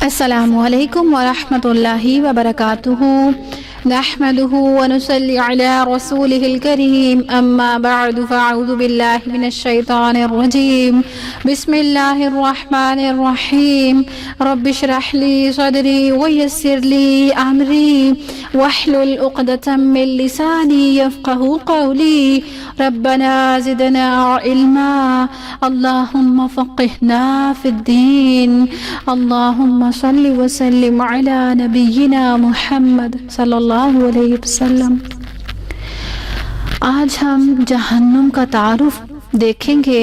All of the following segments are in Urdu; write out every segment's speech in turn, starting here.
السلام علیکم ورحمۃ اللہ وبرکاتہ نحمده ونصلي على رسوله الكريم اما بعد فاعوذ بالله من الشيطان الرجيم بسم الله الرحمن الرحيم رب اشرح لي صدري ويسر لي امري واحلل عقدة من لساني يفقهوا قولي ربنا زدنا علما اللهم فقهنا في الدين اللهم صل وسلم على نبينا محمد صلی اللہ علیہ وسلم۔ آج ہم جہنم کا تعارف دیکھیں گے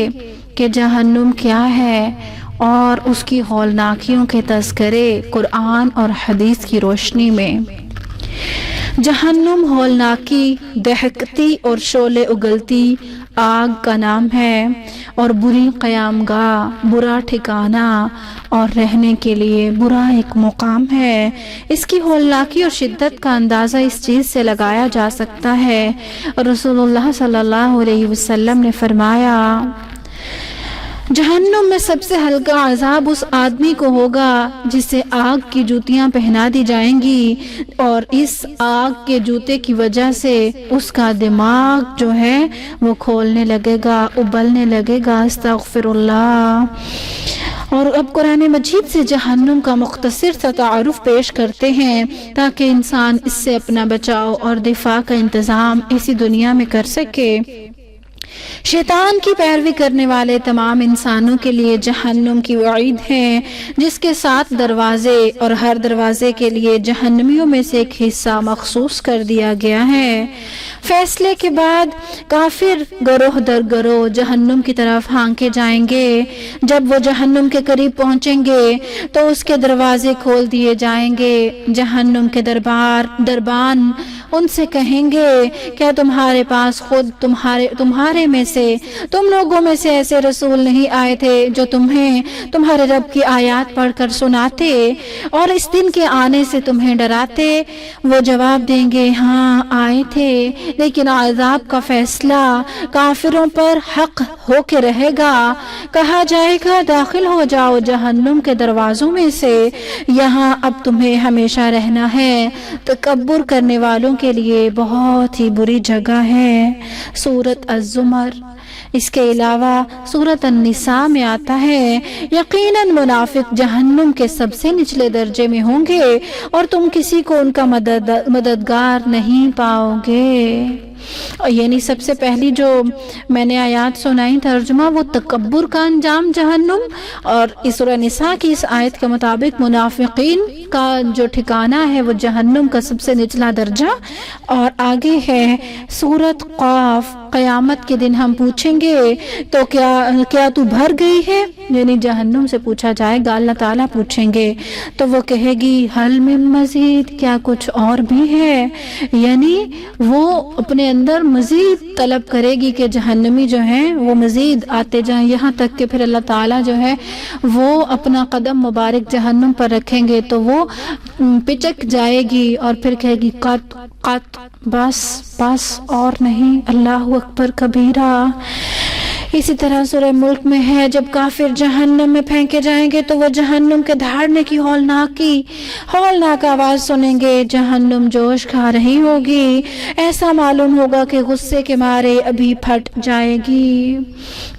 کہ جہنم کیا ہے اور اس کی ہولناکیوں کے تذکرے قرآن اور حدیث کی روشنی میں۔ جہنم ہولناکی، دہکتی اور شعلے اگلتی آگ کا نام ہے اور بری قیام گاہ، برا ٹھکانہ اور رہنے کے لیے برا ایک مقام ہے۔ اس کی ہولناکی اور شدت کا اندازہ اس چیز سے لگایا جا سکتا ہے، رسول اللہ صلی اللہ علیہ وسلم نے فرمایا، جہنم میں سب سے ہلکا عذاب اس آدمی کو ہوگا جسے آگ کی جوتیاں پہنا دی جائیں گی اور اس آگ کے جوتے کی وجہ سے اس کا دماغ جو ہے وہ کھولنے لگے گا، ابلنے لگے گا۔ استغفر اللہ۔ اور اب قرآن مجید سے جہنم کا مختصر سا تعارف پیش کرتے ہیں تاکہ انسان اس سے اپنا بچاؤ اور دفاع کا انتظام اسی دنیا میں کر سکے۔ شیطان کی پیروی کرنے والے تمام انسانوں کے لیے جہنم کی وعید ہے، جس کے 7 دروازے اور ہر دروازے کے لیے جہنمیوں میں سے ایک حصہ مخصوص کر دیا گیا ہے۔ فیصلے کے بعد کافر گروہ در گروہ جہنم کی طرف ہانکے جائیں گے۔ جب وہ جہنم کے قریب پہنچیں گے تو اس کے دروازے کھول دیے جائیں گے۔ جہنم کے دربان ان سے کہیں گے، کیا تمہارے پاس خود تمہارے میں سے تم لوگوں میں سے ایسے رسول نہیں آئے تھے جو تمہیں تمہارے رب کی آیات پڑھ کر سناتے اور اس دن کے آنے سے تمہیں ڈراتے؟ وہ جواب دیں گے، ہاں آئے تھے، لیکن عذاب کا فیصلہ کافروں پر حق ہو کے رہے گا۔ کہا جائے گا، داخل ہو جاؤ جہنم کے دروازوں میں سے، یہاں اب تمہیں ہمیشہ رہنا ہے۔ تکبر کرنے والوں کے لیے بہت ہی بری جگہ ہے۔ سورۃ الزمر۔ اس کے علاوہ سورۃ النساء میں آتا ہے، یقیناً منافق جہنم کے سب سے نچلے درجے میں ہوں گے اور تم کسی کو ان کا مددگار نہیں پاؤ گے۔ یعنی سب سے پہلی جو میں نے آیات سنائی ترجمہ، وہ تکبر کا انجام جہنم، اور سورہ نساء کی اس آیت کے مطابق منافقین کا جو ٹھکانہ ہے وہ جہنم کا سب سے نچلا درجہ۔ اور آگے ہے سورۃ قاف، قیامت کے دن ہم پوچھیں گے تو کیا تو بھر گئی ہے؟ یعنی جہنم سے پوچھا جائے گا، اللہ تعالیٰ پوچھیں گے تو وہ کہے گی حل من مزید، کیا کچھ اور بھی ہے؟ یعنی وہ اپنے اندر مزید طلب کرے گی کہ جہنمی جو ہیں وہ مزید آتے جائیں، یہاں تک کہ پھر اللہ تعالیٰ جو ہے وہ اپنا قدم مبارک جہنم پر رکھیں گے تو وہ پچک جائے گی اور پھر کہے گی قط قط، بس اور نہیں، اللہ اکبر کبیرہ۔ اسی طرح سورہ ملک میں ہے، جب کافر جہنم میں پھینکے جائیں گے تو وہ جہنم کے دھاڑنے کی ہولناک آواز سنیں گے، جہنم جوش کھا رہی ہوگی، ایسا معلوم ہوگا کہ غصے کے مارے ابھی پھٹ جائے گی۔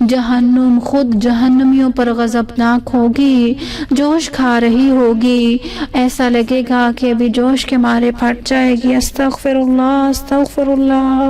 جہنم خود جہنمیوں پر غضبناک ہوگی، جوش کھا رہی ہوگی، ایسا لگے گا کہ ابھی جوش کے مارے پھٹ جائے گی۔ استغفر اللہ، استغفر اللہ۔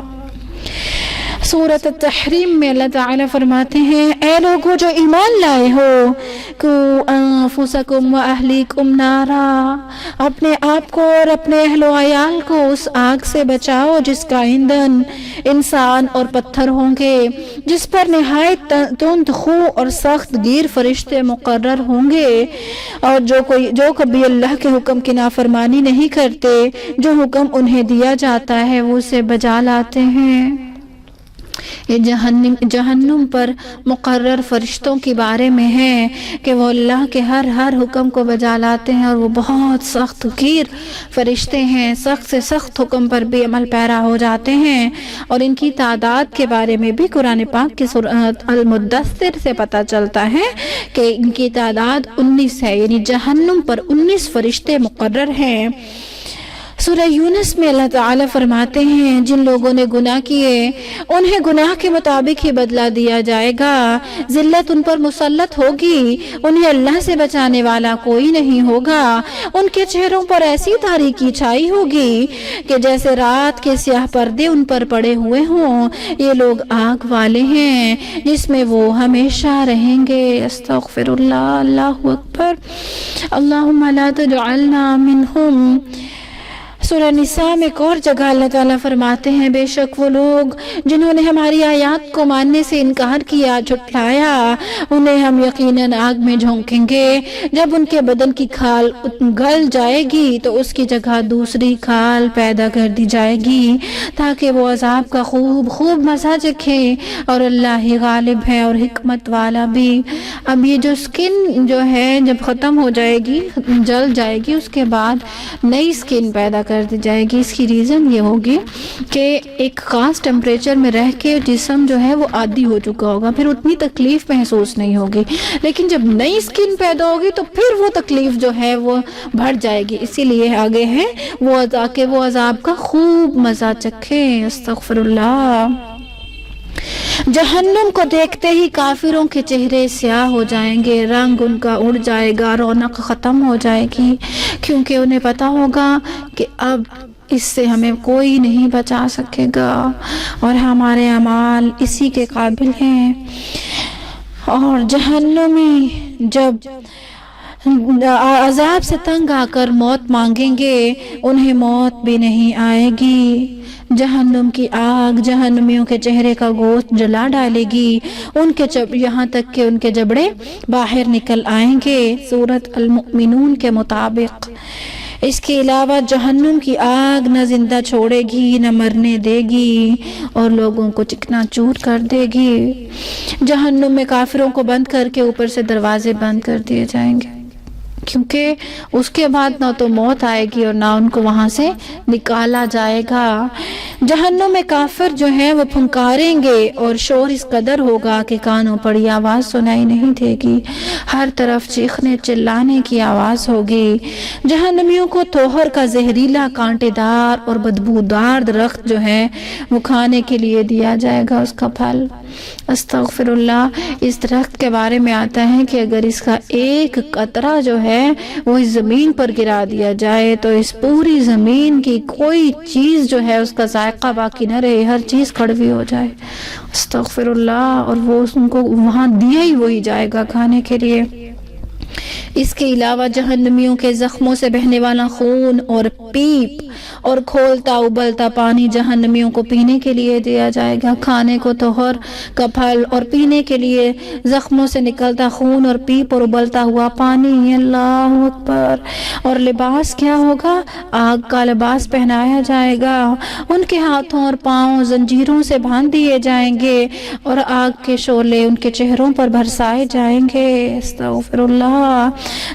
سورۃ التحریم میں اللہ تعالیٰ فرماتے ہیں، اے لوگو جو ایمان لائے ہو، قوا انفسکم واہلیکم نارا، اپنے آپ کو اور اپنے اہل و عیال کو اس آگ سے بچاؤ جس کا ایندھن انسان اور پتھر ہوں گے، جس پر نہایت تند خو اور سخت گیر فرشتے مقرر ہوں گے، اور جو کبھی اللہ کے حکم کی نافرمانی نہیں کرتے، جو حکم انہیں دیا جاتا ہے وہ اسے بجا لاتے ہیں۔ یہ جہنم پر مقرر فرشتوں کے بارے میں ہے کہ وہ اللہ کے ہر حکم کو بجا لاتے ہیں، اور وہ بہت سخت گیر فرشتے ہیں، سخت سے سخت حکم پر بھی عمل پیرا ہو جاتے ہیں۔ اور ان کی تعداد کے بارے میں بھی قرآن پاک کی سورۃ المدثر سے پتہ چلتا ہے کہ ان کی تعداد 19 ہے، یعنی جہنم پر 19 فرشتے مقرر ہیں۔ سورہ یونس میں اللہ تعالیٰ فرماتے ہیں جن لوگوں نے گناہ کیے انہیں گناہ کے مطابق ہی بدلہ دیا جائے گا، ذلت ان پر مسلط ہوگی، انہیں اللہ سے بچانے والا کوئی نہیں ہوگا، ان کے چہروں پر ایسی تاریکی چھائی ہوگی کہ جیسے رات کے سیاہ پردے ان پر پڑے ہوئے ہوں، یہ لوگ آگ والے ہیں جس میں وہ ہمیشہ رہیں گے۔ استغفر اللہ، اللہ اکبر، اللہم لا تجعلنا منہم۔ سورہ نساء میں ایک اور جگہ اللہ تعالیٰ فرماتے ہیں بے شک وہ لوگ جنہوں نے ہماری آیات کو ماننے سے انکار کیا، جھٹلایا، انہیں ہم یقیناً آگ میں جھونکیں گے، جب ان کے بدن کی کھال گل جائے گی تو اس کی جگہ دوسری کھال پیدا کر دی جائے گی تاکہ وہ عذاب کا خوب مزہ چکھیں، اور اللہ ہی غالب ہے اور حکمت والا بھی۔ اب یہ جو سکن جو ہے جب ختم ہو جائے گی، جل جائے گی، اس کے بعد نئی سکن پیدا کر دی جائے گی۔ اس کی ریزن یہ ہوگی کہ ایک خاص ٹیمپریچر میں رہ کے جسم جو ہے وہ عادی ہو چکا ہوگا، پھر اتنی تکلیف محسوس نہیں ہوگی، لیکن جب نئی سکن پیدا ہوگی تو پھر وہ تکلیف جو ہے وہ بڑھ جائے گی۔ اسی لیے آگے ہے وہ تاکہ وہ عذاب کا خوب مزہ چکھیں۔ استغفر اللہ۔ جہنم کو دیکھتے ہی کافروں کے چہرے سیاہ ہو جائیں گے، رنگ ان کا اڑ جائے گا، رونق ختم ہو جائے گی، کیونکہ انہیں پتا ہوگا کہ اب اس سے ہمیں کوئی نہیں بچا سکے گا اور ہمارے اعمال اسی کے قابل ہیں۔ اور جہنمی جب عذاب سے تنگ آ کر موت مانگیں گے انہیں موت بھی نہیں آئے گی۔ جہنم کی آگ جہنمیوں کے چہرے کا گوشت جلا ڈالے گی، ان کے یہاں تک کہ ان کے جبڑے باہر نکل آئیں گے، سورۃ المؤمنون کے مطابق۔ اس کے علاوہ جہنم کی آگ نہ زندہ چھوڑے گی نہ مرنے دے گی اور لوگوں کو چکنا چور کر دے گی۔ جہنم میں کافروں کو بند کر کے اوپر سے دروازے بند کر دیے جائیں گے، کیونکہ اس کے بعد نہ تو موت آئے گی اور نہ ان کو وہاں سے نکالا جائے گا۔ جہنم میں کافر جو ہیں وہ پھنکاریں گے اور شور اس قدر ہوگا کہ کانوں پڑی آواز سنائی نہیں دے گی، ہر طرف چیخنے چلانے کی آواز ہوگی۔ جہنمیوں کو توہر کا زہریلا کانٹے دار اور بدبودار درخت جو ہے وہ کھانے کے لیے دیا جائے گا، اس کا پھل۔ استغفر اللہ۔ اس درخت کے بارے میں آتا ہے کہ اگر اس کا ایک قطرہ جو ہے وہ اس زمین پر گرا دیا جائے تو اس پوری زمین کی کوئی چیز جو ہے اس کا ذائقہ باقی نہ رہے، ہر چیز کڑوی ہو جائے۔ استغفر اللہ۔ اور وہ ان کو وہاں دیا ہی وہی جائے گا کھانے کے لیے۔ اس کے علاوہ جہنمیوں کے زخموں سے بہنے والا خون اور پیپ اور کھولتا ابلتا پانی جہنمیوں کو پینے کے لیے دیا جائے گا، کھانے کو توہر کا پھل اور پینے کے لیے زخموں سے نکلتا خون اور پیپ اور ابلتا ہوا پانی۔ اللہ اکبر۔ اور لباس کیا ہوگا؟ آگ کا لباس پہنایا جائے گا، ان کے ہاتھوں اور پاؤں زنجیروں سے باندھ دیے جائیں گے اور آگ کے شعلے ان کے چہروں پر برسائے جائیں گے۔ استغفر اللہ۔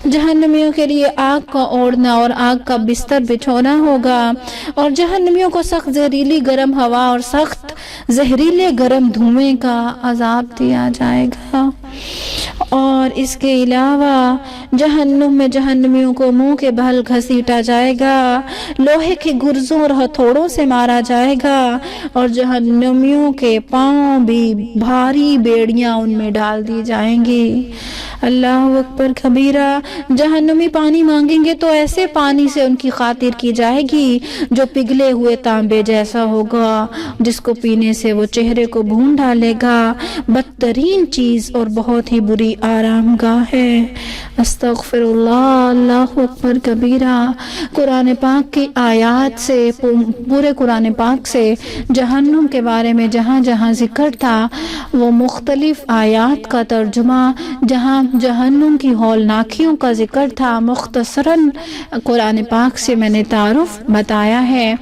جہنمیوں کے لیے آگ کا اوڑھنا اور آگ کا بستر بچھونا ہوگا، اور جہنمیوں کو سخت زہریلی گرم ہوا اور سخت زہریلے گرم دھوئیں کا عذاب دیا جائے گا۔ اور اس کے علاوہ جہنم میں جہنمیوں کو منہ کے بھل گھسیٹا جائے گا، لوہے کے گرزوں اور ہتھوڑوں سے مارا جائے گا، اور جہنمیوں کے پاؤں بھی بھاری بیڑیاں ان میں ڈال دی جائیں گی۔ اللہ اکبر کبیرہ۔ جہنمی پانی مانگیں گے تو ایسے پانی سے ان کی خاطر کی جائے گی جو پگھلے ہوئے تانبے جیسا ہوگا، جس کو پینے سے وہ چہرے کو بھون ڈالے گا، بدترین چیز اور بہت ہی بری آرام گاہ ہے۔ استغفر اللہ۔ اللہ اکبر کبیرہ۔ قرآن پاک کی آیات سے، پورے قرآن پاک سے جہنم کے بارے میں جہاں جہاں ذکر تھا وہ مختلف آیات کا ترجمہ، جہاں جہنم کی ہولناکیوں کا ذکر تھا، مختصراً قرآن پاک سے میں نے تعارف بتایا ہے۔